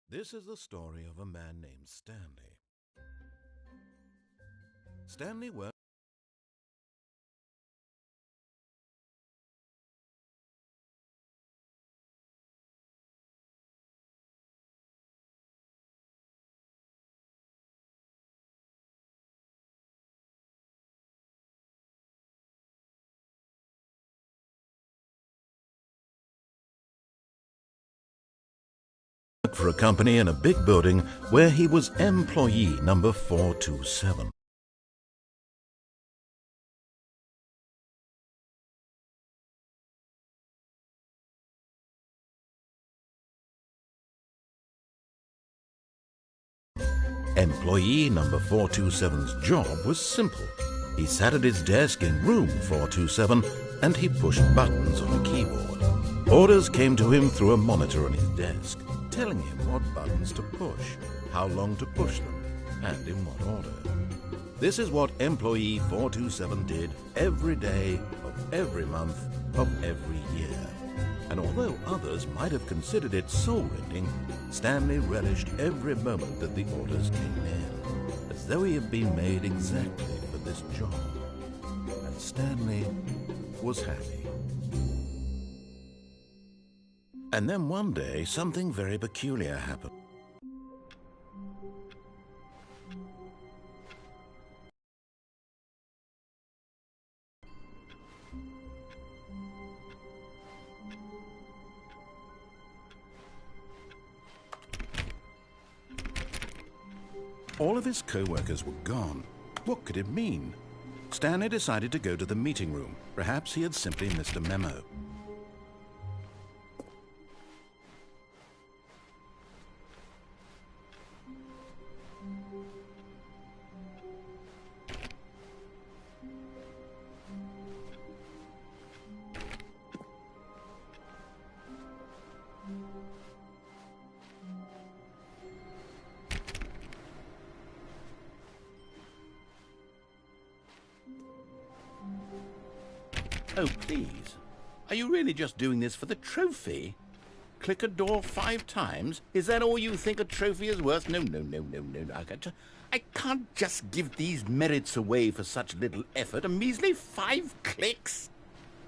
This is the story of a man named Stanley. Stanley worked for a company in a big building where he was employee number 427. Employee number 427's job was simple. He sat at his desk in room 427 and he pushed buttons on a keyboard. Orders came to him through a monitor on his desk, telling him what buttons to push, how long to push them, and in what order. This is what employee 427 did every day of every month of every year. And although others might have considered it soul-rending, Stanley relished every moment that the orders came in, as though he had been made exactly for this job. And Stanley was happy. And then one day, something very peculiar happened. All of his co-workers were gone. What could it mean? Stanley decided to go to the meeting room. Perhaps he had simply missed a memo. Oh, please. Are you really just doing this for the trophy? Click a door 5 times? Is that all you think a trophy is worth? No. I can't just give these merits away for such little effort. A measly 5 clicks?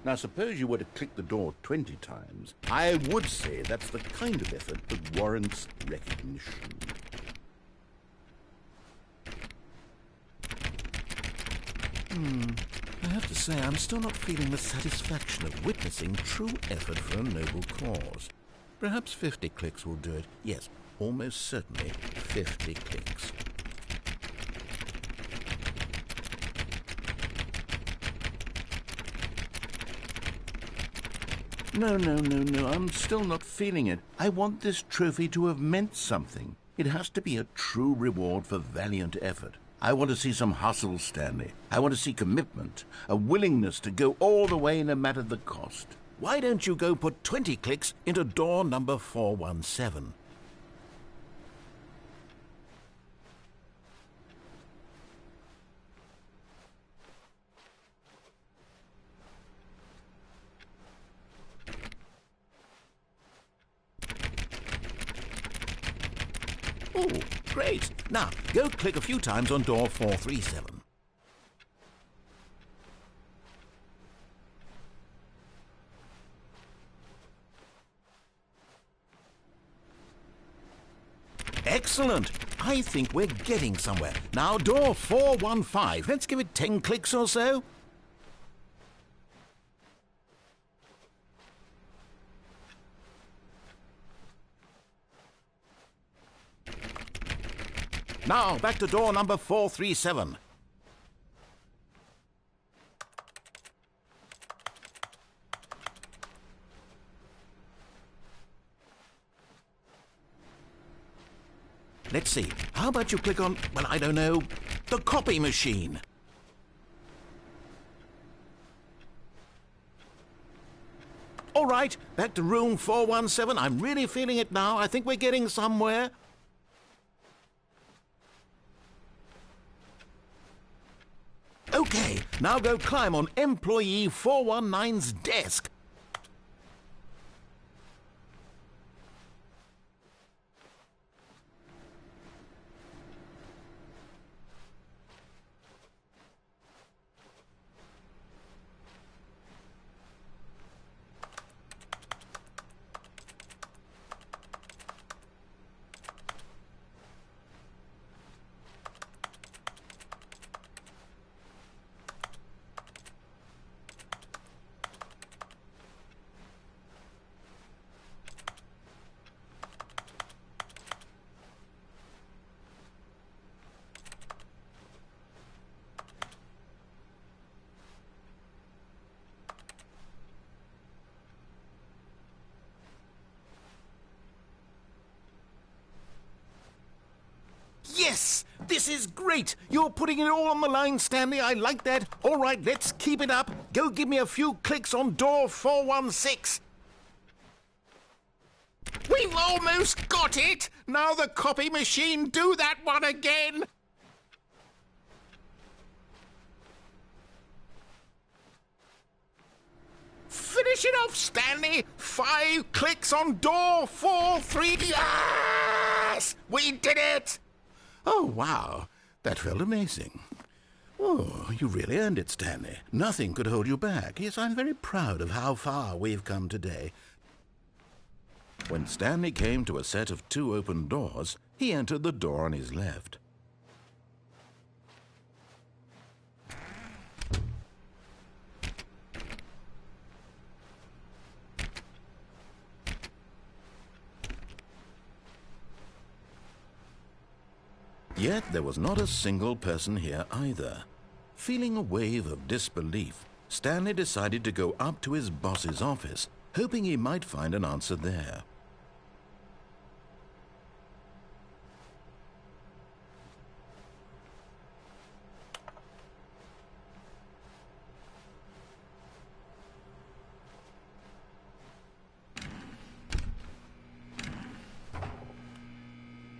Now, suppose you were to click the door 20 times. I would say that's the kind of effort that warrants recognition. I have to say, I'm still not feeling the satisfaction of witnessing true effort for a noble cause. Perhaps 50 clicks will do it. Yes, almost certainly 50 clicks. No, I'm still not feeling it. I want this trophy to have meant something. It has to be a true reward for valiant effort. I want to see some hustle, Stanley. I want to see commitment, a willingness to go all the way no matter the cost. Why don't you go put 20 clicks into door number 417? Oh, great. Now, go click a few times on door 437. Excellent. I think we're getting somewhere. Now, door 415. Let's give it 10 clicks or so. Now, back to door number 437. Let's see. How about you click on, well, I don't know, the copy machine? All right, back to room 417. I'm really feeling it now. I think we're getting somewhere. Okay, now go climb on employee 419's desk. This is great. You're putting it all on the line, Stanley. I like that. All right, let's keep it up. Go give me a few clicks on door 416. We've almost got it. Now the copy machine, do that one again. Finish it off, Stanley. 5 clicks on door 43. Yes! We did it! Oh, wow. That felt amazing. Oh, you really earned it, Stanley. Nothing could hold you back. Yes, I'm very proud of how far we've come today. When Stanley came to a set of 2 open doors, he entered the door on his left. Yet there was not a single person here either. Feeling a wave of disbelief, Stanley decided to go up to his boss's office, hoping he might find an answer there.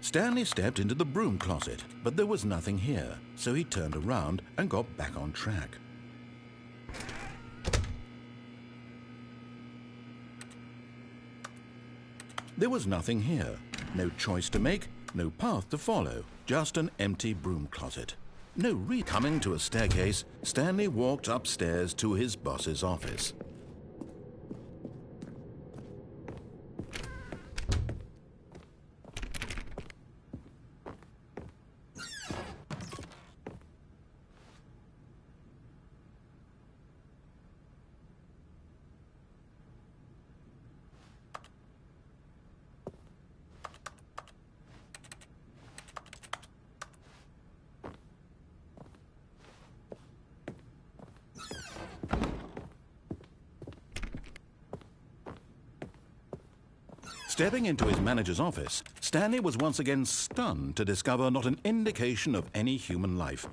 Stanley stepped into the broom closet, but there was nothing here, so he turned around and got back on track. There was nothing here. No choice to make, no path to follow, just an empty broom closet. Coming to a staircase, Stanley walked upstairs to his boss's office. Stepping into his manager's office, Stanley was once again stunned to discover not an indication of any human life.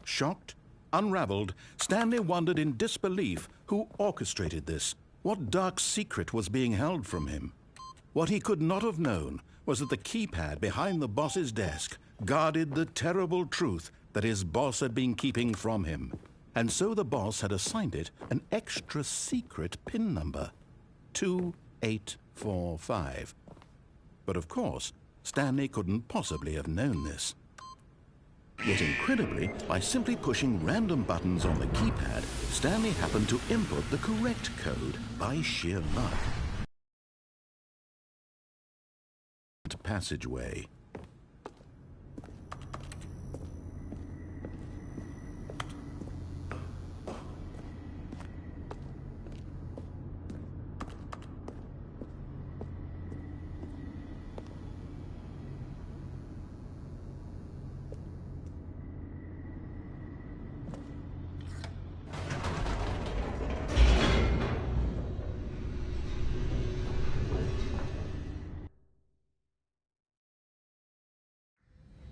Shocked, unraveled, Stanley wondered in disbelief who orchestrated this, what dark secret was being held from him. What he could not have known was that the keypad behind the boss's desk guarded the terrible truth that his boss had been keeping from him. And so the boss had assigned it an extra secret PIN number, 2845. But of course, Stanley couldn't possibly have known this. Yet incredibly, by simply pushing random buttons on the keypad, Stanley happened to input the correct code by sheer luck. Passageway.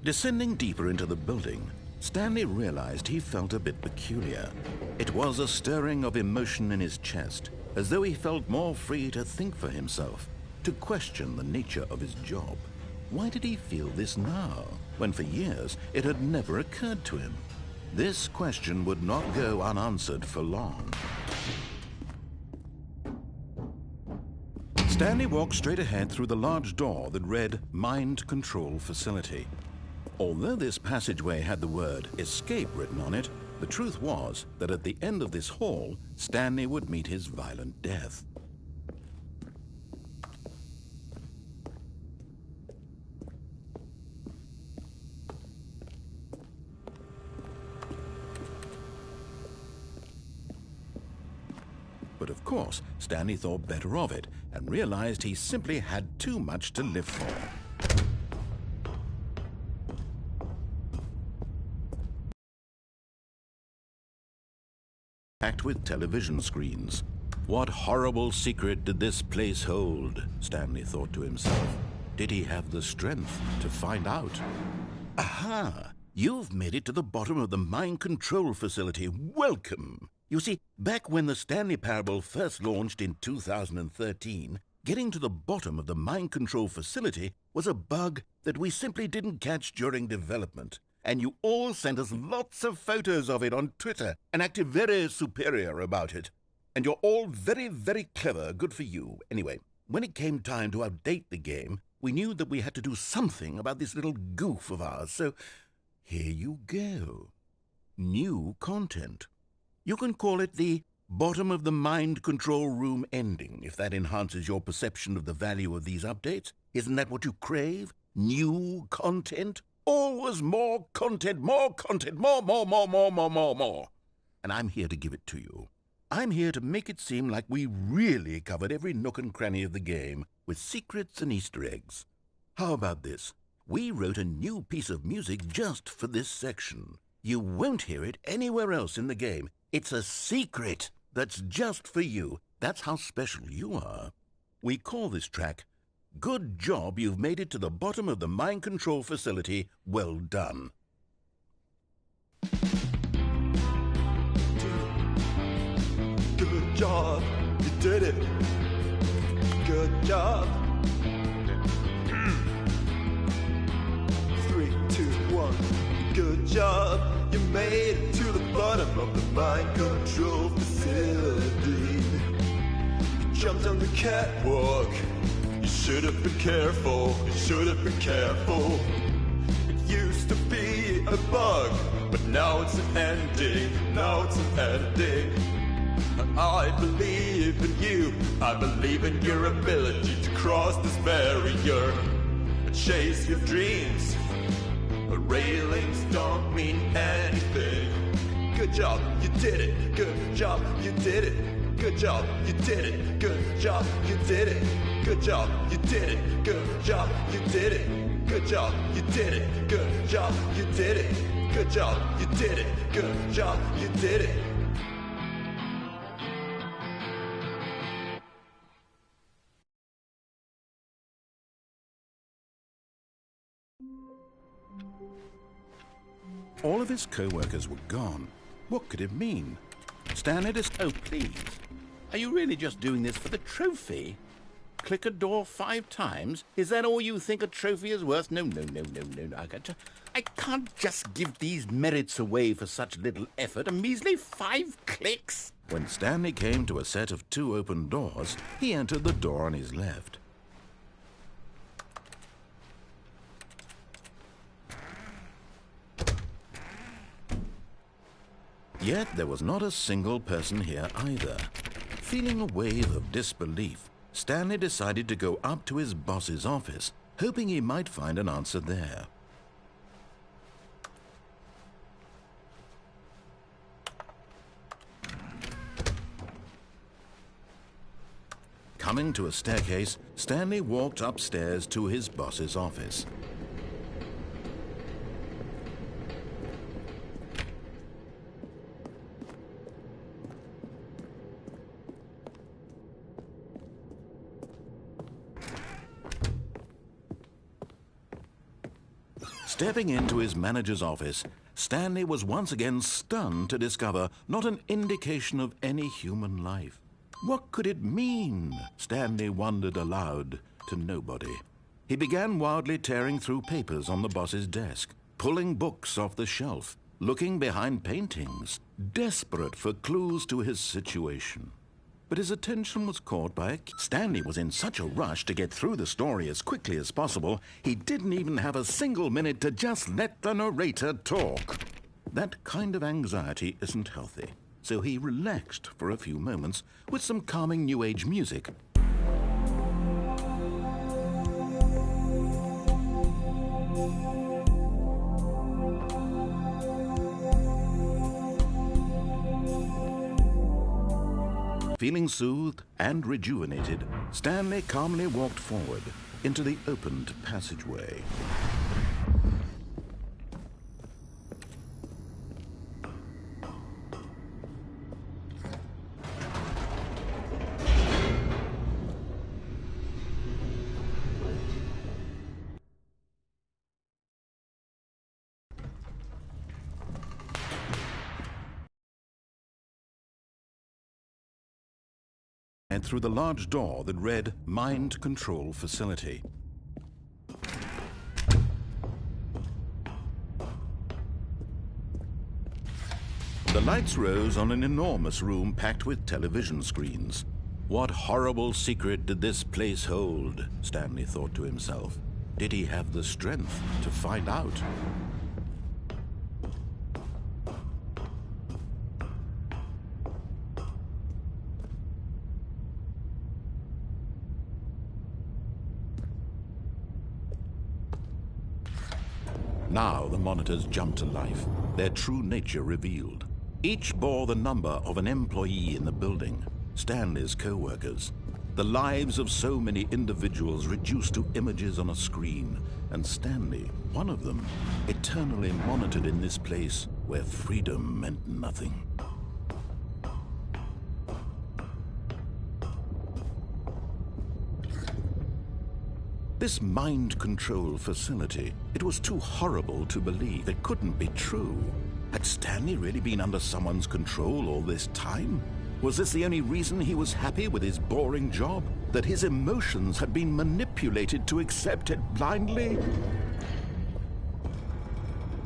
Descending deeper into the building, Stanley realized he felt a bit peculiar. It was a stirring of emotion in his chest, as though he felt more free to think for himself, to question the nature of his job. Why did he feel this now, when for years it had never occurred to him? This question would not go unanswered for long. Stanley walked straight ahead through the large door that read Mind Control Facility. Although this passageway had the word escape written on it, the truth was that at the end of this hall, Stanley would meet his violent death. But of course, Stanley thought better of it and realized he simply had too much to live for. Packed with television screens. What horrible secret did this place hold? Stanley thought to himself. Did he have the strength to find out? Aha! You've made it to the bottom of the mind control facility. Welcome! You see, back when the Stanley Parable first launched in 2013, getting to the bottom of the mind control facility was a bug that we simply didn't catch during development. And you all sent us lots of photos of it on Twitter and acted very superior about it. And you're all very, very clever. Good for you. Anyway, when it came time to update the game, we knew that we had to do something about this little goof of ours, so here you go. New content. You can call it the bottom of the mind control room ending, if that enhances your perception of the value of these updates. Isn't that what you crave? New content? Always more content, more content, more. And I'm here to give it to you. I'm here to make it seem like we really covered every nook and cranny of the game, with secrets and Easter eggs. How about this? We wrote a new piece of music just for this section. You won't hear it anywhere else in the game. It's a secret that's just for you. That's how special you are. We call this track, Good Job You've Made It to the Bottom of the Mind Control Facility. Well done. Good job, you did it. Good job. 3, 2, 1. Good job, you made it to the bottom of the mind control facility. You jumped on the catwalk. You should have been careful. You should have been careful. It used to be a bug, but now it's an ending. Now it's an ending. I believe in you. I believe in your ability to cross this barrier and chase your dreams. Railings don't mean anything. Good job, you did it. Good job, you did it. Good job, you did it. Good job, you did it. Good job, you did it. Good job, you did it. Good job, you did it. Good job, you did it. Good job, you did it. Good job, you did it. All of his co-workers were gone. What could it mean? Stanley oh, please. Are you really just doing this for the trophy? Click a door 5 times? Is that all you think a trophy is worth? No. I can't just give these merits away for such little effort. A measly 5 clicks. When Stanley came to a set of 2 open doors, he entered the door on his left. Yet there was not a single person here either. Feeling a wave of disbelief, Stanley decided to go up to his boss's office, hoping he might find an answer there. Coming to a staircase, Stanley walked upstairs to his boss's office. Stepping into his manager's office, Stanley was once again stunned to discover not an indication of any human life. What could it mean? Stanley wondered aloud to nobody. He began wildly tearing through papers on the boss's desk, pulling books off the shelf, looking behind paintings, desperate for clues to his situation. But his attention was caught by Stanley was in such a rush to get through the story as quickly as possible, he didn't even have a single minute to just let the narrator talk. That kind of anxiety isn't healthy, so he relaxed for a few moments with some calming New Age music. Feeling soothed and rejuvenated, Stanley calmly walked forward into the opened passageway. inside through the large door that read Mind Control Facility. The lights rose on an enormous room packed with television screens. What horrible secret did this place hold? Stanley thought to himself. Did he have the strength to find out? Now the monitors jumped to life, their true nature revealed. Each bore the number of an employee in the building, Stanley's co-workers. The lives of so many individuals reduced to images on a screen, and Stanley, one of them, eternally monitored in this place where freedom meant nothing. This mind control facility, it was too horrible to believe. It couldn't be true. Had Stanley really been under someone's control all this time? Was this the only reason he was happy with his boring job? That his emotions had been manipulated to accept it blindly?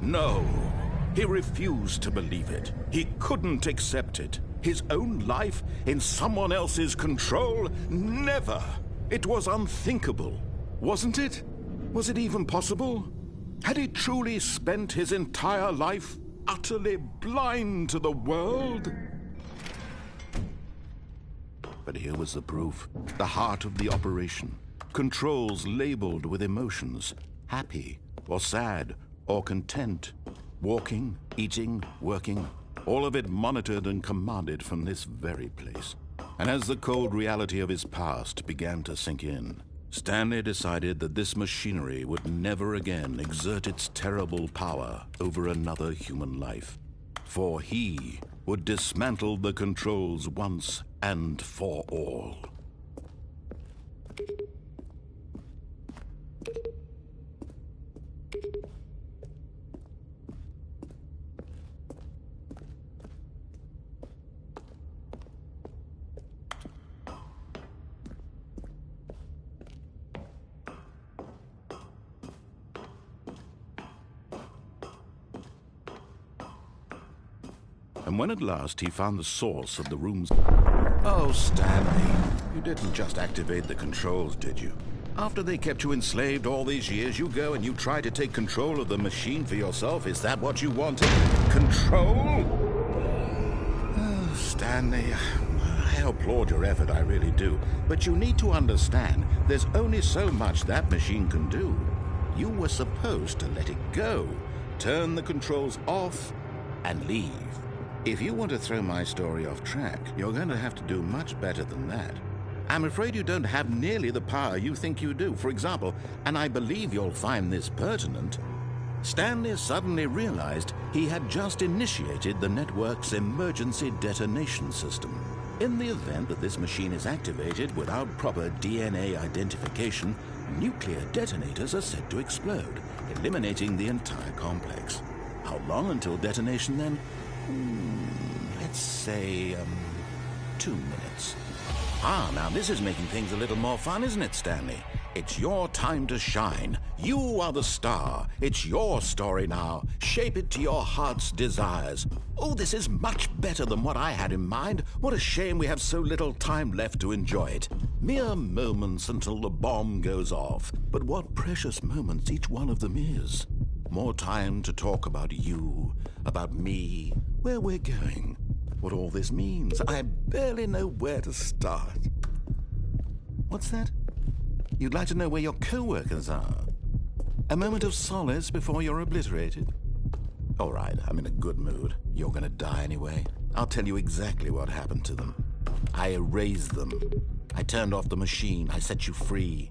No, he refused to believe it. He couldn't accept it. His own life in someone else's control? Never! It was unthinkable. Wasn't it? Was it even possible? Had he truly spent his entire life utterly blind to the world? But here was the proof, the heart of the operation. Controls labeled with emotions, happy or sad or content. Walking, eating, working, all of it monitored and commanded from this very place. And as the cold reality of his past began to sink in, Stanley decided that this machinery would never again exert its terrible power over another human life. For he would dismantle the controls once and for all. And when at last he found the source of the room's... Oh, Stanley, you didn't just activate the controls, did you? After they kept you enslaved all these years, you go and you try to take control of the machine for yourself? Is that what you wanted? Control? Oh, Stanley, I applaud your effort, I really do. But you need to understand, there's only so much that machine can do. You were supposed to let it go, turn the controls off, and leave. If you want to throw my story off track, you're going to have to do much better than that. I'm afraid you don't have nearly the power you think you do. For example, and I believe you'll find this pertinent, Stanley suddenly realized he had just initiated the network's emergency detonation system. In the event that this machine is activated without proper DNA identification, nuclear detonators are said to explode, eliminating the entire complex. How long until detonation then? Let's say, 2 minutes. Ah, now this is making things a little more fun, isn't it, Stanley? It's your time to shine. You are the star. It's your story now. Shape it to your heart's desires. Oh, this is much better than what I had in mind. What a shame we have so little time left to enjoy it. Mere moments until the bomb goes off. But what precious moments each one of them is. More time to talk about you, about me, where we're going, what all this means. I barely know where to start. What's that? You'd like to know where your co-workers are? A moment of solace before you're obliterated? All right, I'm in a good mood. You're gonna die anyway. I'll tell you exactly what happened to them. I erased them. I turned off the machine. I set you free.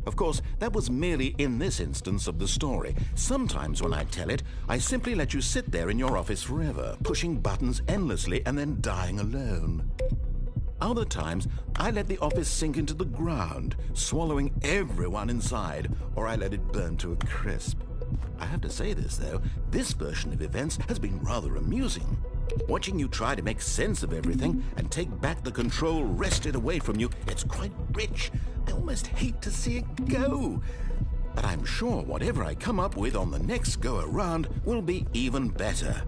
Of course, that was merely in this instance of the story. Sometimes when I tell it, I simply let you sit there in your office forever, pushing buttons endlessly and then dying alone. Other times, I let the office sink into the ground, swallowing everyone inside, or I let it burn to a crisp. I have to say this, though, this version of events has been rather amusing. Watching you try to make sense of everything and take back the control wrested away from you, it's quite rich. I almost hate to see it go. But I'm sure whatever I come up with on the next go-around will be even better.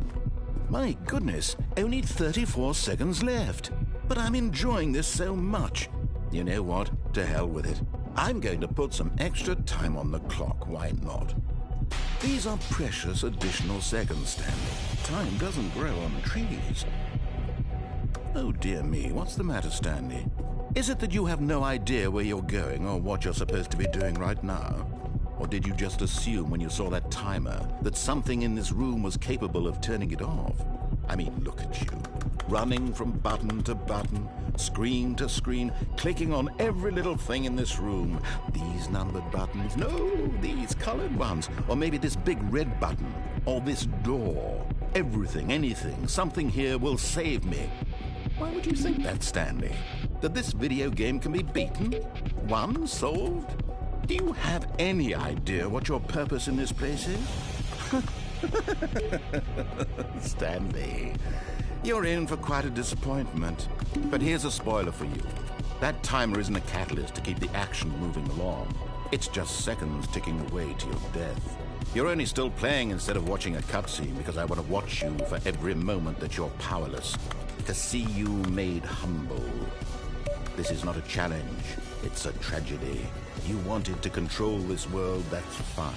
My goodness, only 34 seconds left. But I'm enjoying this so much. You know what? To hell with it. I'm going to put some extra time on the clock, why not? These are precious additional seconds, Stanley. Time doesn't grow on trees. Oh dear me, what's the matter, Stanley? Is it that you have no idea where you're going or what you're supposed to be doing right now? Or did you just assume when you saw that timer that something in this room was capable of turning it off? I mean, look at you, running from button to button, screen to screen, clicking on every little thing in this room. These numbered buttons, no, these colored ones, or maybe this big red button, or this door. Everything, anything, something here will save me. Why would you think that, Stanley? That this video game can be beaten? Won? Solved? Do you have any idea what your purpose in this place is? Stanley, you're in for quite a disappointment. But here's a spoiler for you. That timer isn't a catalyst to keep the action moving along. It's just seconds ticking away to your death. You're only still playing instead of watching a cutscene because I want to watch you for every moment that you're powerless. To see you made humble. This is not a challenge. It's a tragedy. You wanted to control this world, that's fine.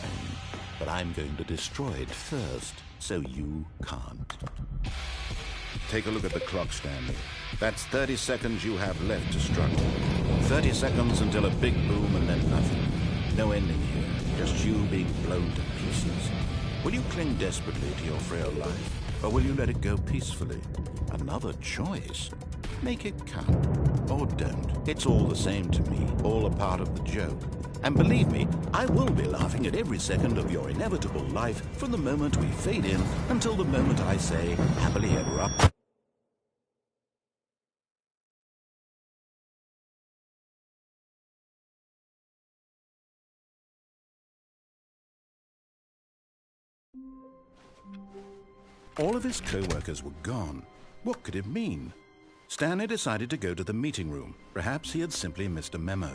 But I'm going to destroy it first, so you can't. Take a look at the clock, Stanley. That's 30 seconds you have left to struggle. 30 seconds until a big boom and then nothing. No ending here, just you being blown to pieces. Will you cling desperately to your frail life, or will you let it go peacefully? Another choice. Make it count. Or don't. It's all the same to me, all a part of the joke. And believe me, I will be laughing at every second of your inevitable life from the moment we fade in until the moment I say, happily ever after. All of his co-workers were gone. What could it mean? Stanley decided to go to the meeting room. Perhaps he had simply missed a memo.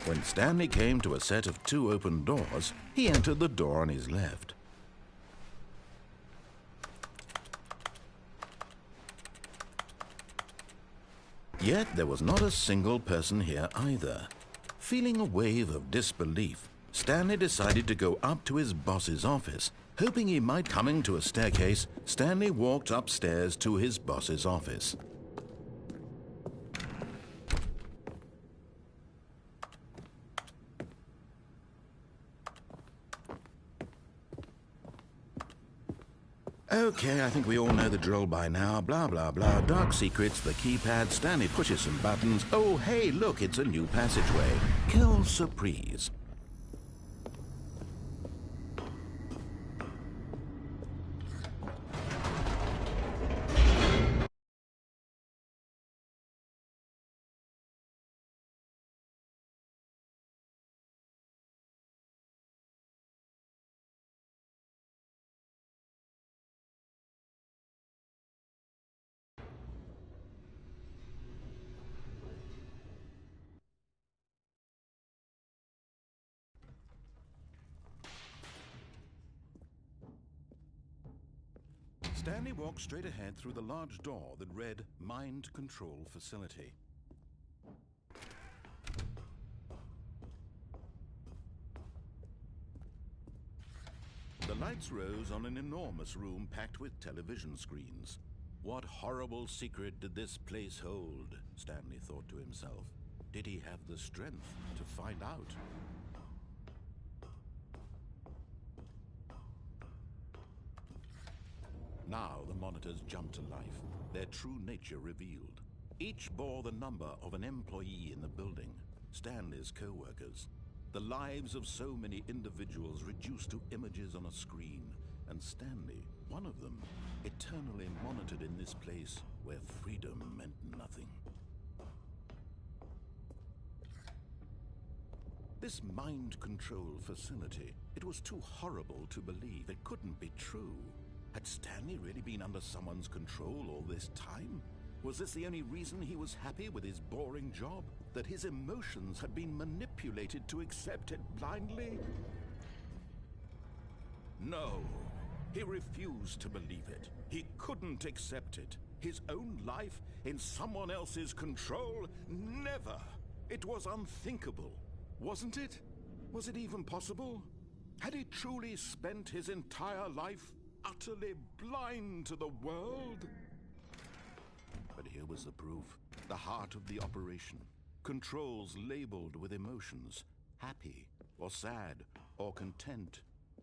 When Stanley came to a set of 2 open doors, he entered the door on his left. Yet there was not a single person here either. Feeling a wave of disbelief, Stanley decided to go up to his boss's office. Hoping he might come into a staircase, Stanley walked upstairs to his boss's office. Okay, I think we all know the drill by now. Blah, blah, blah. Dark secrets, the keypad. Stanley pushes some buttons. Oh, hey, look, it's a new passageway. Quelle surprise. Stanley walked straight ahead through the large door that read Mind Control Facility. The lights rose on an enormous room packed with television screens. What horrible secret did this place hold? Stanley thought to himself. Did he have the strength to find out? Now the monitors jumped to life, their true nature revealed. Each bore the number of an employee in the building, Stanley's co-workers. The lives of so many individuals reduced to images on a screen, and Stanley, one of them, eternally monitored in this place where freedom meant nothing. This mind control facility, it was too horrible to believe. It couldn't be true. Had Stanley really been under someone's control all this time? Was this the only reason he was happy with his boring job? That his emotions had been manipulated to accept it blindly? No, he refused to believe it. He couldn't accept it. His own life in someone else's control? Never! It was unthinkable, wasn't it? Was it even possible? Had he truly spent his entire life utterly blind to the world? But here was the proof. The heart of the operation. Controls labeled with emotions. Happy, or sad, or content.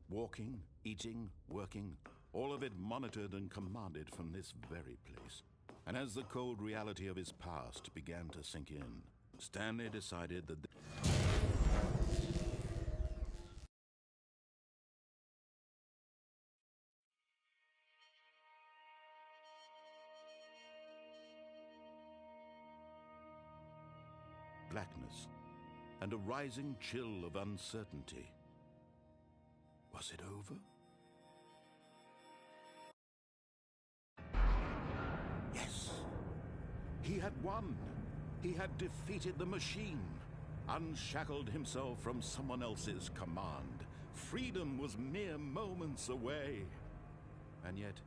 Walking, eating, working. All of it monitored and commanded from this very place. And as the cold reality of his past began to sink in, Stanley decided that blackness and a rising chill of uncertainty. Was it over? Yes! He had won! He had defeated the machine, unshackled himself from someone else's command. Freedom was mere moments away. And yet,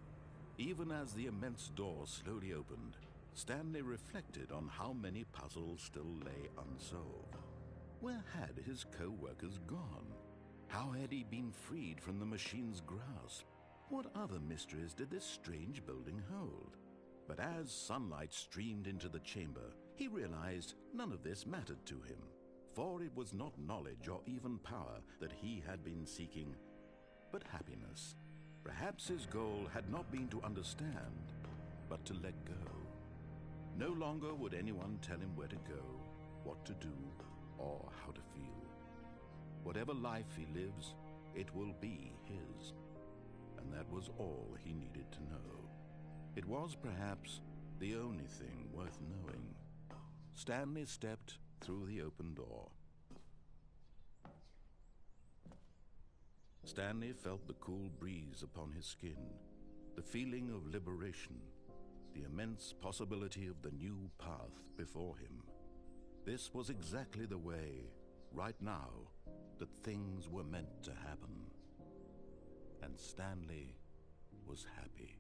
even as the immense door slowly opened, Stanley reflected on how many puzzles still lay unsolved. Where had his co-workers gone? How had he been freed from the machine's grasp? What other mysteries did this strange building hold? But as sunlight streamed into the chamber, he realized none of this mattered to him, for it was not knowledge or even power that he had been seeking, but happiness. Perhaps his goal had not been to understand, but to let go. No longer would anyone tell him where to go, what to do, or how to feel. Whatever life he lives, it will be his. And that was all he needed to know. It was perhaps the only thing worth knowing. Stanley stepped through the open door. Stanley felt the cool breeze upon his skin, the feeling of liberation, the immense possibility of the new path before him. This was exactly the way, right now, that things were meant to happen. And Stanley was happy.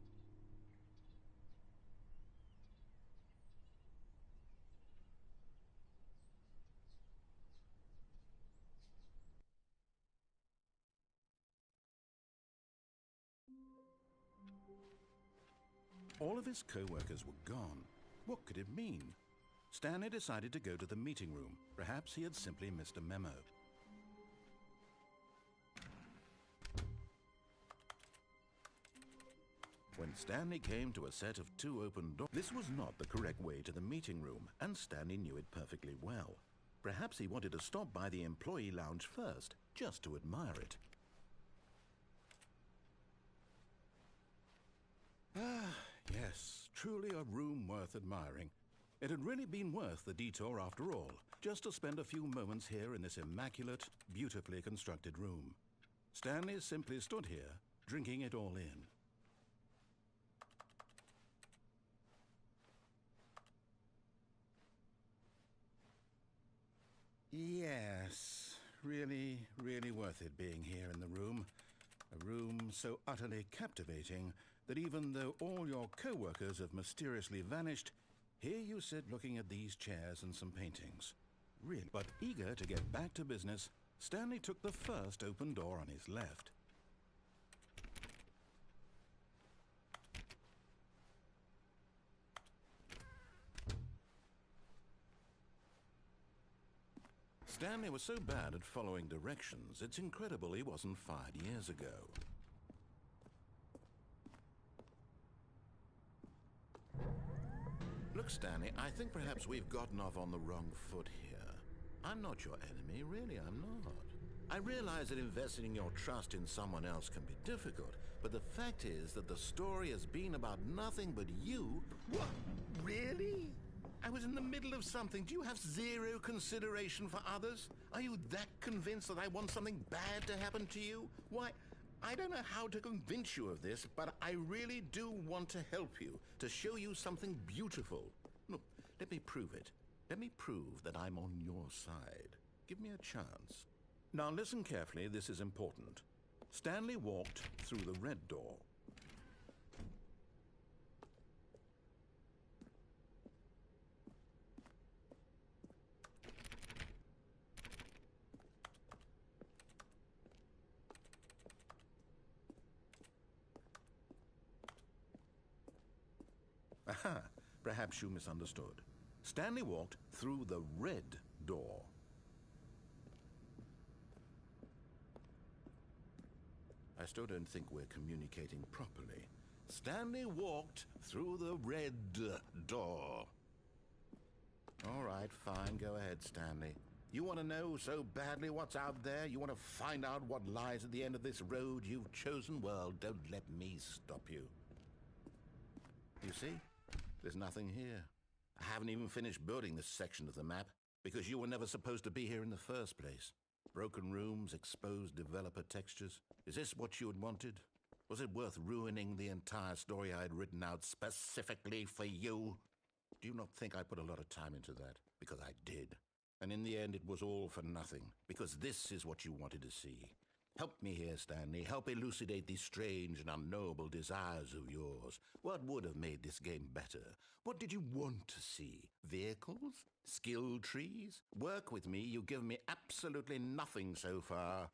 All of his co-workers were gone. What could it mean? Stanley decided to go to the meeting room. Perhaps he had simply missed a memo. When Stanley came to a set of 2 open doors, this was not the correct way to the meeting room, and Stanley knew it perfectly well. Perhaps he wanted to stop by the employee lounge first, just to admire it. Yes, truly a room worth admiring. It had really been worth the detour after all, just to spend a few moments here in this immaculate, beautifully constructed room. Stanley simply stood here, drinking it all in. Yes, really, really worth it being here in the room. A room so utterly captivating that even though all your co-workers have mysteriously vanished, here you sit looking at these chairs and some paintings. Really. But eager to get back to business, Stanley took the first open door on his left. Stanley was so bad at following directions, it's incredible he wasn't fired years ago. Look, Stanley, I think perhaps we've gotten off on the wrong foot here. I'm not your enemy, really, I'm not. I realize that investing your trust in someone else can be difficult, but the fact is that the story has been about nothing but you. What? Really? I was in the middle of something. Do you have zero consideration for others? Are you that convinced that I want something bad to happen to you? Why, I don't know how to convince you of this, but I really do want to help you, to show you something beautiful. Look, let me prove it. Let me prove that I'm on your side. Give me a chance. Now listen carefully, this is important. Stanley walked through the red door. Aha, perhaps you misunderstood. Stanley walked through the red door. I still don't think we're communicating properly. Stanley walked through the red door. All right, fine, go ahead, Stanley. You want to know so badly what's out there? You want to find out what lies at the end of this road you've chosen? Well, don't let me stop you. You see? There's nothing here. I haven't even finished building this section of the map because you were never supposed to be here in the first place. Broken rooms, exposed developer textures. Is this what you had wanted? Was it worth ruining the entire story I had written out specifically for you? Do you not think I put a lot of time into that? Because I did. And in the end, it was all for nothing. Because this is what you wanted to see. Help me here, Stanley. Help elucidate these strange and unknowable desires of yours. What would have made this game better? What did you want to see? Vehicles? Skill trees? Work with me. You've given me absolutely nothing so far.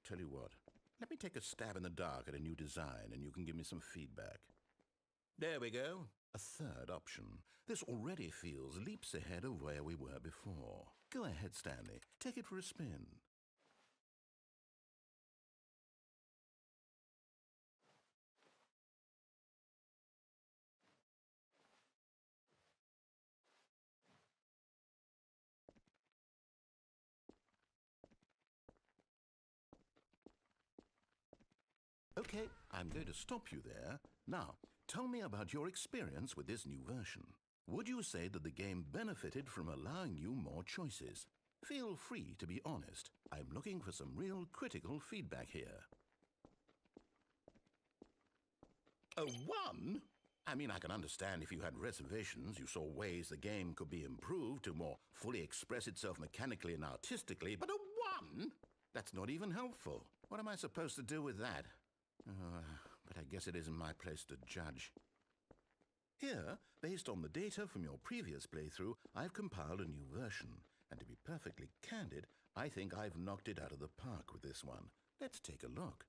Tell you what, let me take a stab in the dark at a new design and you can give me some feedback. There we go. A third option. This already feels leaps ahead of where we were before. Go ahead, Stanley. Take it for a spin. Okay, I'm going to stop you there. Now, tell me about your experience with this new version. Would you say that the game benefited from allowing you more choices? Feel free to be honest. I'm looking for some real critical feedback here. A 1? I mean, I can understand if you had reservations, you saw ways the game could be improved to more fully express itself mechanically and artistically, but a 1? That's not even helpful. What am I supposed to do with that? But I guess it isn't my place to judge. Here, based on the data from your previous playthrough, I've compiled a new version. And to be perfectly candid, I think I've knocked it out of the park with this one. Let's take a look.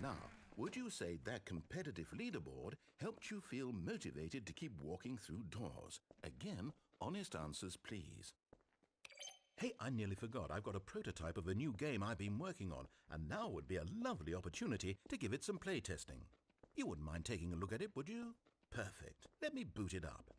Now, would you say that competitive leaderboard helped you feel motivated to keep walking through doors? Again, honest answers, please. Hey, I nearly forgot. I've got a prototype of a new game I've been working on, and now would be a lovely opportunity to give it some playtesting. You wouldn't mind taking a look at it, would you? Perfect. Let me boot it up.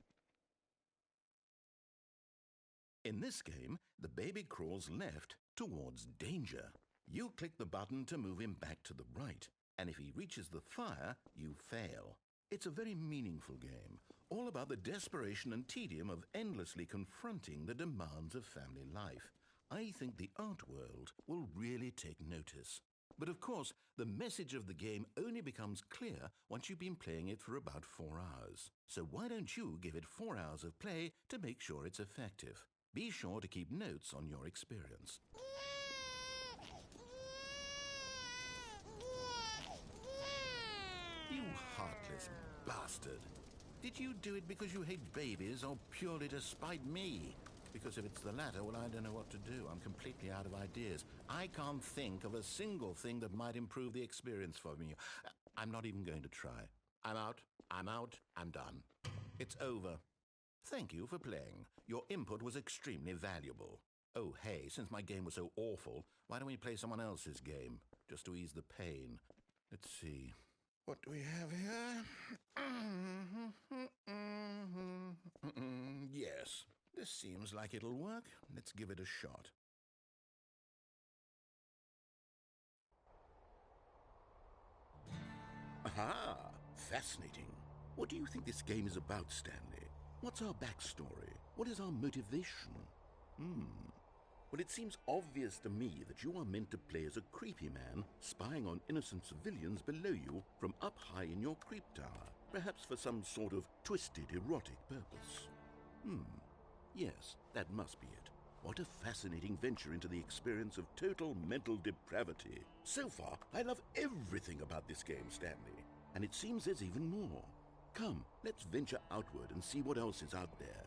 In this game, the baby crawls left towards danger. You click the button to move him back to the right, and if he reaches the fire, you fail. It's a very meaningful game, all about the desperation and tedium of endlessly confronting the demands of family life. I think the art world will really take notice. But of course, the message of the game only becomes clear once you've been playing it for about 4 hours. So why don't you give it 4 hours of play to make sure it's effective? Be sure to keep notes on your experience. You heartless bastard. Did you do it because you hate babies or purely to spite me? Because if it's the latter, well, I don't know what to do. I'm completely out of ideas. I can't think of a single thing that might improve the experience for me. I'm not even going to try. I'm out. I'm out. I'm done. It's over. Thank you for playing. Your input was extremely valuable. Oh, hey, since my game was so awful, why don't we play someone else's game, just to ease the pain? Let's see. What do we have here? Yes, this seems like it'll work. Let's give it a shot. Aha! Fascinating. What do you think this game is about, Stanley? What's our backstory? What is our motivation? Well, it seems obvious to me that you are meant to play as a creepy man spying on innocent civilians below you from up high in your creep tower, perhaps for some sort of twisted erotic purpose. Yes, that must be it. What a fascinating venture into the experience of total mental depravity. So far, I love everything about this game, Stanley. And it seems there's even more. Come, let's venture outward and see what else is out there.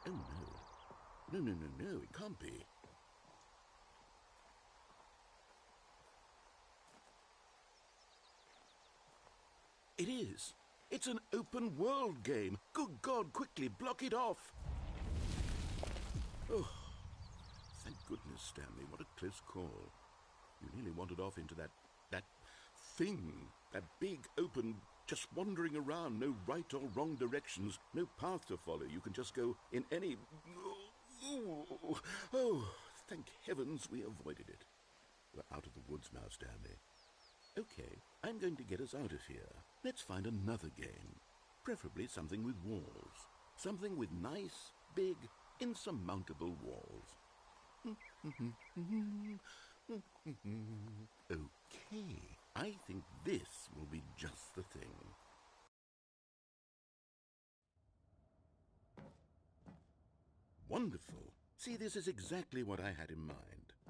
Oh no. No, it can't be. It is. It's an open world game. Good God, quickly block it off. Oh, thank goodness, Stanley. What a close call. You nearly wandered off into that thing. That big, open, just wandering around. No right or wrong directions. No path to follow. You can just go in any... Oh, thank heavens we avoided it. We're out of the woods now, Stanley. Okay, I'm going to get us out of here. Let's find another game. Preferably something with walls. Something with nice, big, insurmountable walls. Okay, I think this will be just the thing. Wonderful. See, this is exactly what I had in mind.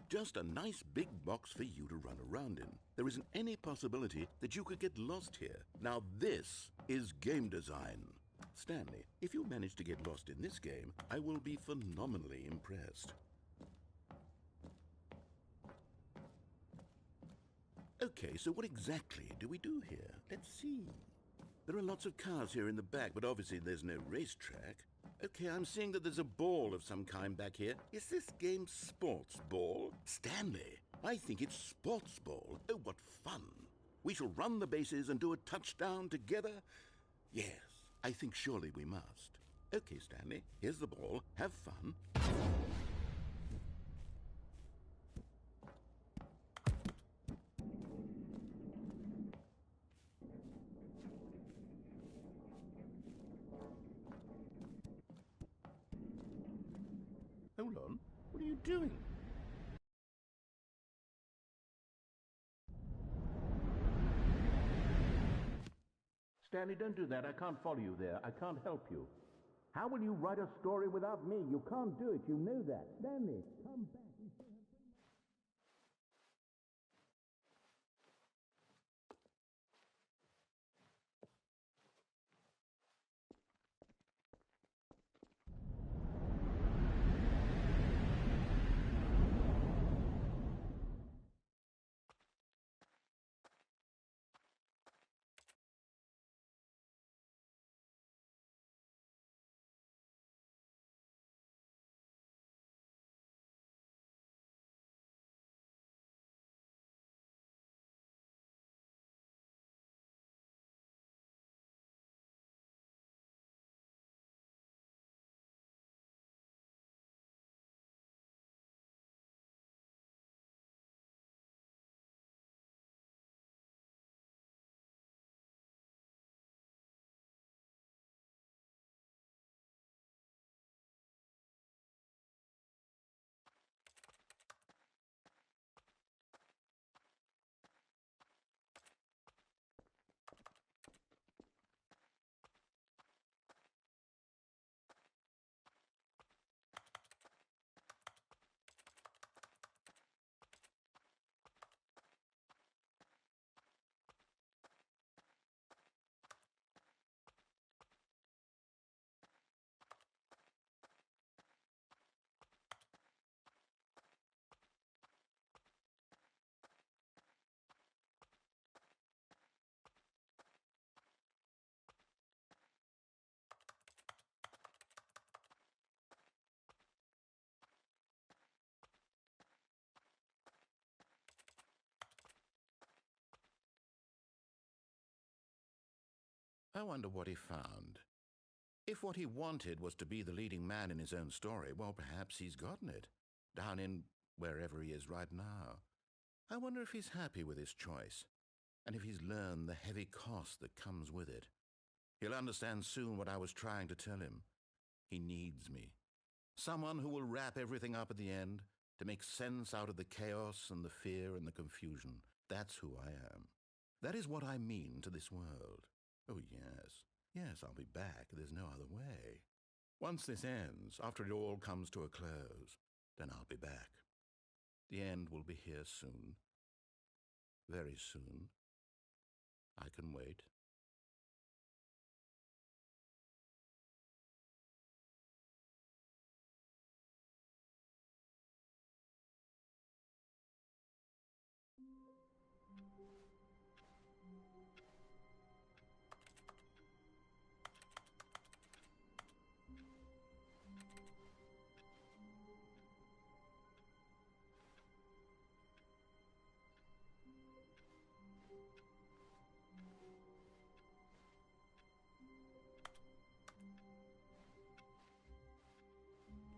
Just a nice big box for you to run around in. There isn't any possibility that you could get lost here. Now this is game design. Stanley, if you manage to get lost in this game, I will be phenomenally impressed. Okay, so what exactly do we do here? Let's see. There are lots of cars here in the back, but obviously there's no racetrack. Okay, I'm seeing that there's a ball of some kind back here. Is this game sports ball? Stanley, I think it's sports ball. Oh, what fun. We shall run the bases and do a touchdown together? Yes, I think surely we must. Okay, Stanley, here's the ball. Have fun. Hold on. What are you doing? Stanley, don't do that. I can't follow you there. I can't help you. How will you write a story without me? You can't do it. You know that. Stanley, come back. I wonder what he found. If what he wanted was to be the leading man in his own story, well, perhaps he's gotten it, down in wherever he is right now. I wonder if he's happy with his choice, and if he's learned the heavy cost that comes with it. He'll understand soon what I was trying to tell him. He needs me. Someone who will wrap everything up at the end, to make sense out of the chaos and the fear and the confusion. That's who I am. That is what I mean to this world. Oh, yes. Yes, I'll be back. There's no other way. Once this ends, after it all comes to a close, then I'll be back. The end will be here soon. Very soon. I can wait.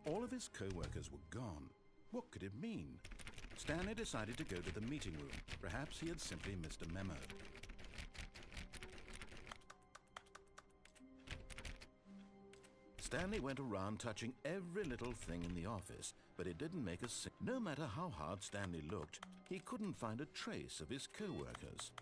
All of his co-workers were gone. What could it mean? Stanley decided to go to the meeting room. Perhaps he had simply missed a memo. Stanley went around touching every little thing in the office, but it didn't make a sense. No matter how hard Stanley looked, he couldn't find a trace of his co-workers.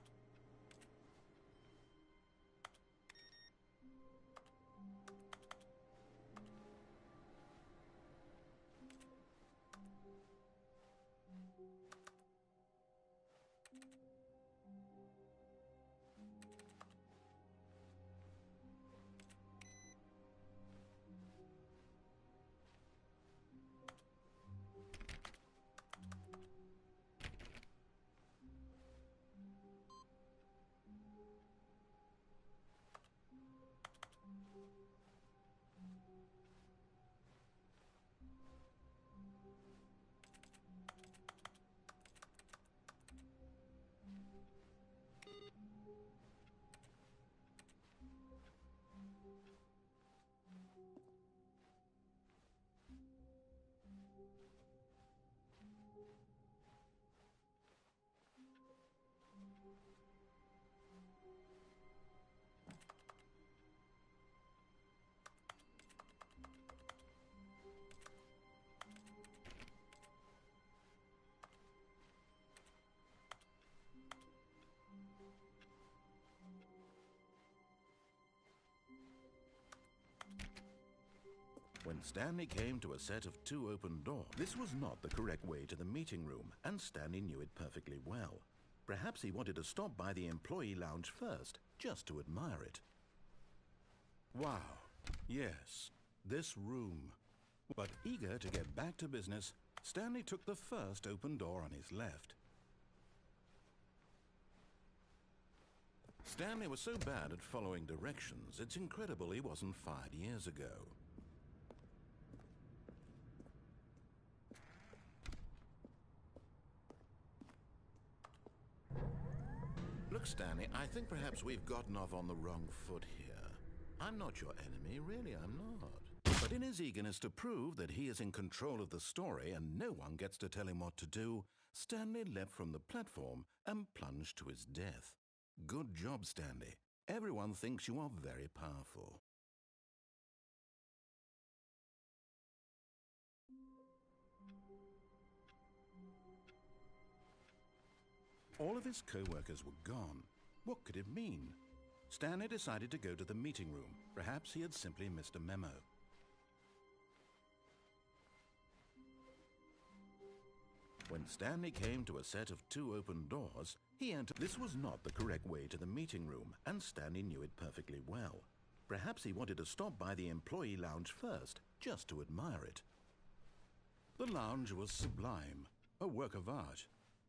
When Stanley came to a set of 2 open doors, this was not the correct way to the meeting room, and Stanley knew it perfectly well. Perhaps he wanted to stop by the employee lounge first, just to admire it. Wow, yes, this room. But eager to get back to business, Stanley took the first open door on his left. Stanley was so bad at following directions, it's incredible he wasn't fired years ago. Look, Stanley, I think perhaps we've gotten off on the wrong foot here. I'm not your enemy, really, I'm not. But in his eagerness to prove that he is in control of the story and no one gets to tell him what to do, Stanley leapt from the platform and plunged to his death. Good job, Stanley. Everyone thinks you are very powerful. All of his co-workers were gone. What could it mean? Stanley decided to go to the meeting room. Perhaps he had simply missed a memo. When Stanley came to a set of 2 open doors, he entered. This was not the correct way to the meeting room, and Stanley knew it perfectly well. Perhaps he wanted to stop by the employee lounge first, just to admire it. The lounge was sublime, a work of art.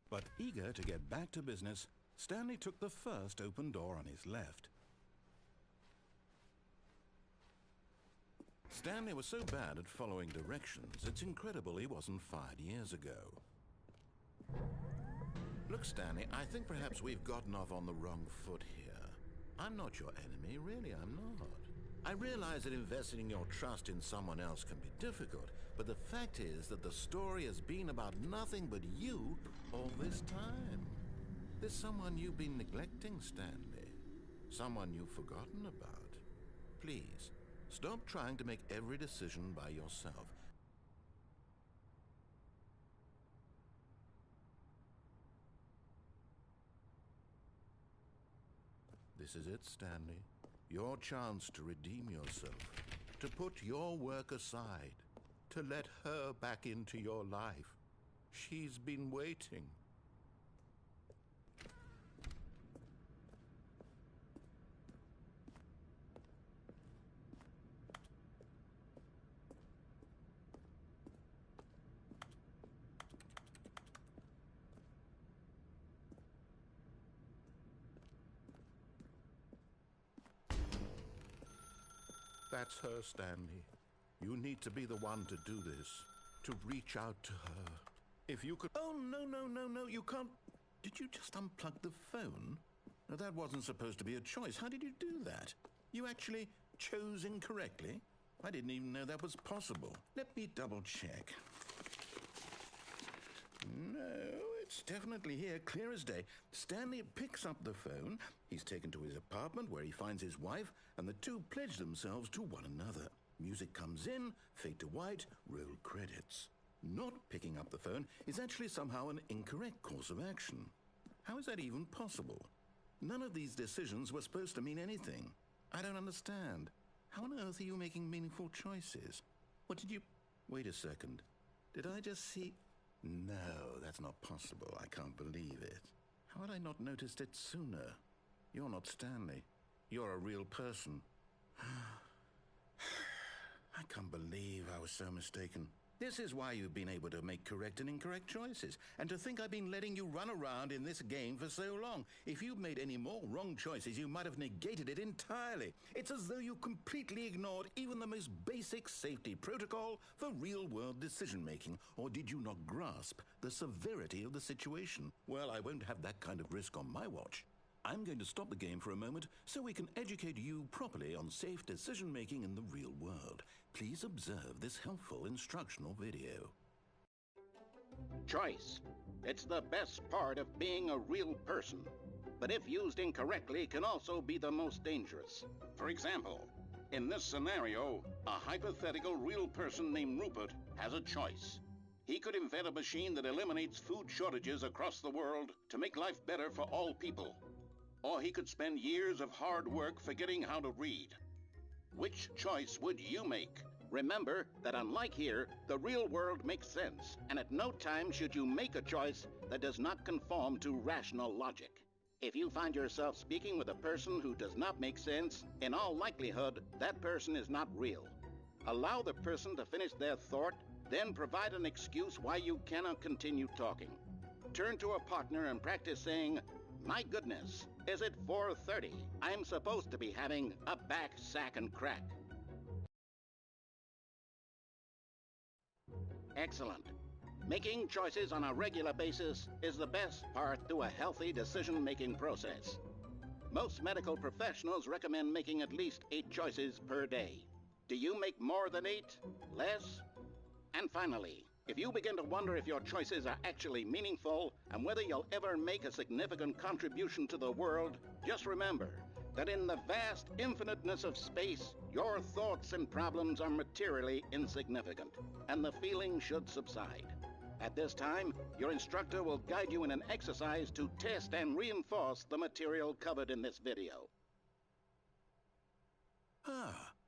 But eager to get back to business, Stanley took the first open door on his left. Stanley was so bad at following directions, it's incredible he wasn't fired years ago. Look, Stanley, I think perhaps we've gotten off on the wrong foot here. I'm not your enemy, really, I'm not. I realize that investing your trust in someone else can be difficult, but the fact is that the story has been about nothing but you all this time. There's someone you've been neglecting, Stanley. Someone you've forgotten about. Please, stop trying to make every decision by yourself. This is it, Stanley. Your chance to redeem yourself, to put your work aside, to let her back into your life. She's been waiting. That's her, Stanley. You need to be the one to do this, to reach out to her. If you could... Oh, no, you can't... Did you just unplug the phone? No, that wasn't supposed to be a choice. How did you do that? You actually chose incorrectly? I didn't even know that was possible. Let me double check. No, it's definitely here, clear as day. Stanley picks up the phone. He's taken to his apartment where he finds his wife, and the two pledge themselves to one another. Music comes in, fade to white, roll credits. Not picking up the phone is actually somehow an incorrect course of action. How is that even possible? None of these decisions were supposed to mean anything. I don't understand. How on earth are you making meaningful choices? What did you... Wait a second. Did I just see... No, that's not possible. I can't believe it. How had I not noticed it sooner? You're not Stanley. You're a real person. I can't believe I was so mistaken. This is why you've been able to make correct and incorrect choices. And to think I've been letting you run around in this game for so long. If you'd made any more wrong choices, you might have negated it entirely. It's as though you completely ignored even the most basic safety protocol for real-world decision-making. Or did you not grasp the severity of the situation? Well, I won't have that kind of risk on my watch. I'm going to stop the game for a moment so we can educate you properly on safe decision-making in the real world. Please observe this helpful instructional video. Choice. It's the best part of being a real person, but if used incorrectly can also be the most dangerous. For example, in this scenario, a hypothetical real person named Rupert has a choice. He could invent a machine that eliminates food shortages across the world to make life better for all people. Or he could spend years of hard work forgetting how to read. Which choice would you make? Remember that unlike here, the real world makes sense, and at no time should you make a choice that does not conform to rational logic. If you find yourself speaking with a person who does not make sense, in all likelihood, that person is not real. Allow the person to finish their thought, then provide an excuse why you cannot continue talking. Turn to a partner and practice saying, "My goodness, is it 4:30? I'm supposed to be having a back, sack, and crack." Excellent. Making choices on a regular basis is the best part to a healthy decision-making process. Most medical professionals recommend making at least 8 choices per day. Do you make more than 8? Less? And finally, if you begin to wonder if your choices are actually meaningful and whether you'll ever make a significant contribution to the world, just remember that in the vast infiniteness of space, your thoughts and problems are materially insignificant, and the feeling should subside. At this time, your instructor will guide you in an exercise to test and reinforce the material covered in this video.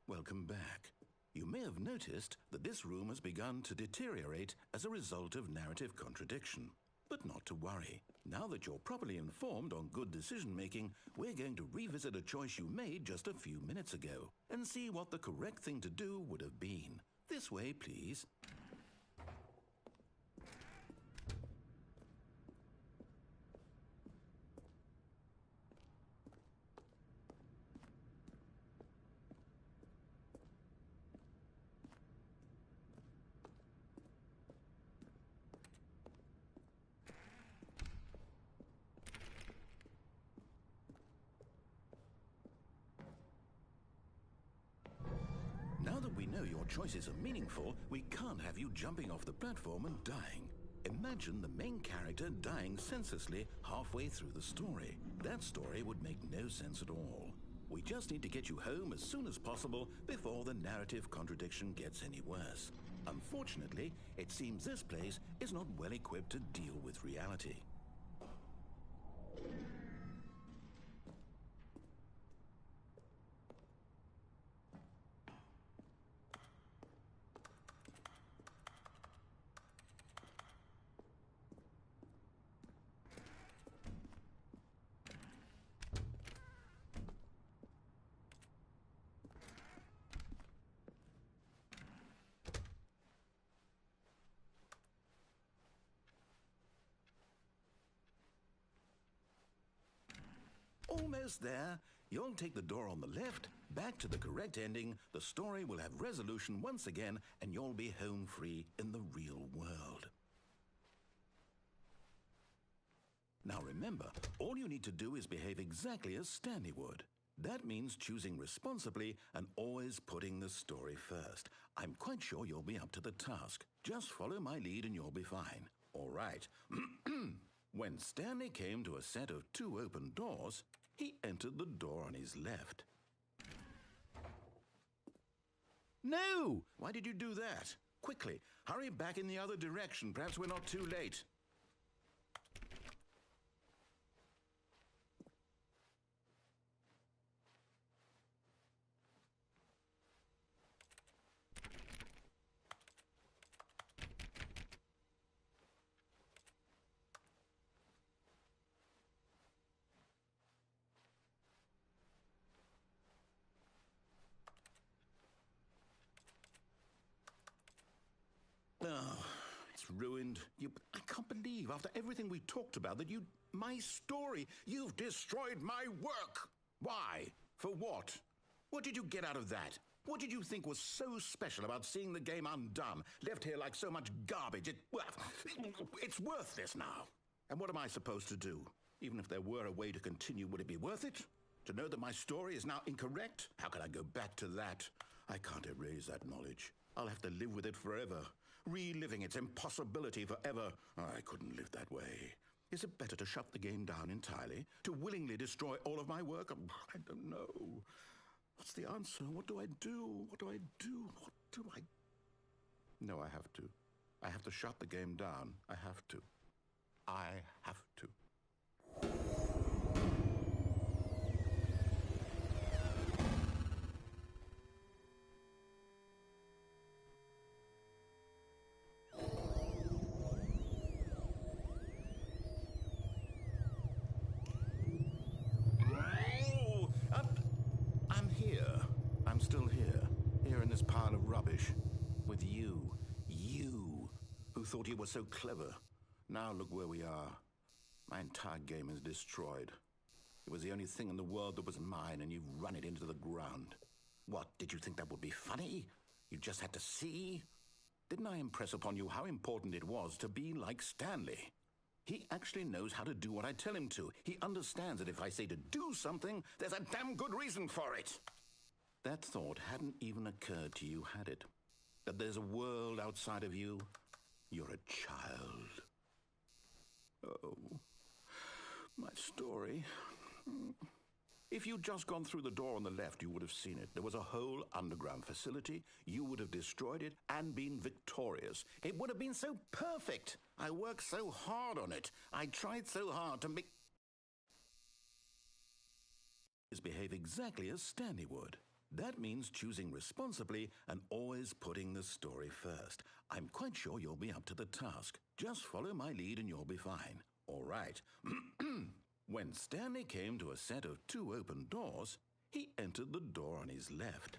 Welcome back. You may have noticed that this room has begun to deteriorate as a result of narrative contradiction. But not to worry. Now that you're properly informed on good decision-making, we're going to revisit a choice you made just a few minutes ago and see what the correct thing to do would have been. This way, please. your choices are meaningful, we can't have you jumping off the platform and dying. Imagine the main character dying senselessly halfway through the story. That story would make no sense at all. We just need to get you home as soon as possible before the narrative contradiction gets any worse. Unfortunately, it seems this place is not well equipped to deal with reality. Almost there. You'll take the door on the left, back to the correct ending, the story will have resolution once again, and you'll be home free in the real world. Now remember, all you need to do is behave exactly as Stanley would. That means choosing responsibly and always putting the story first. I'm quite sure you'll be up to the task. Just follow my lead and you'll be fine. All right. When Stanley came to a set of 2 open doors, he entered the door on his left. No! Why did you do that? Quickly, hurry back in the other direction. Perhaps we're not too late. Oh, it's ruined. I can't believe, after everything we talked about, that my story, you've destroyed my work. Why? For what? What did you get out of that? What did you think was so special about seeing the game undone, left here like so much garbage? It's worthless now. And what am I supposed to do? Even if there were a way to continue, would it be worth it? To know that my story is now incorrect? How can I go back to that? I can't erase that knowledge. I'll have to live with it forever. Reliving its impossibility forever. I couldn't live that way. Is it better to shut the game down entirely? To willingly destroy all of my work? I don't know. What's the answer? What do I do? What do I do? What do I... No, I have to. I have to shut the game down. I have to. I have to. I'm still here in this pile of rubbish, with you, who thought you were so clever. Now look where we are. My entire game is destroyed. It was the only thing in the world that was mine, and you've run it into the ground. What, did you think that would be funny? You just had to see? Didn't I impress upon you how important it was to be like Stanley? He actually knows how to do what I tell him to. He understands that if I say to do something, there's a damn good reason for it. That thought hadn't even occurred to you, had it? That there's a world outside of you? You're a child. Oh, my story. If you'd just gone through the door on the left, you would have seen it. There was a whole underground facility. You would have destroyed it and been victorious. It would have been so perfect. I worked so hard on it. I tried so hard to make... behave exactly as Stanley would. That means choosing responsibly and always putting the story first. I'm quite sure you'll be up to the task. Just follow my lead and you'll be fine. All right. When Stanley came to a set of 2 open doors, he entered the door on his left.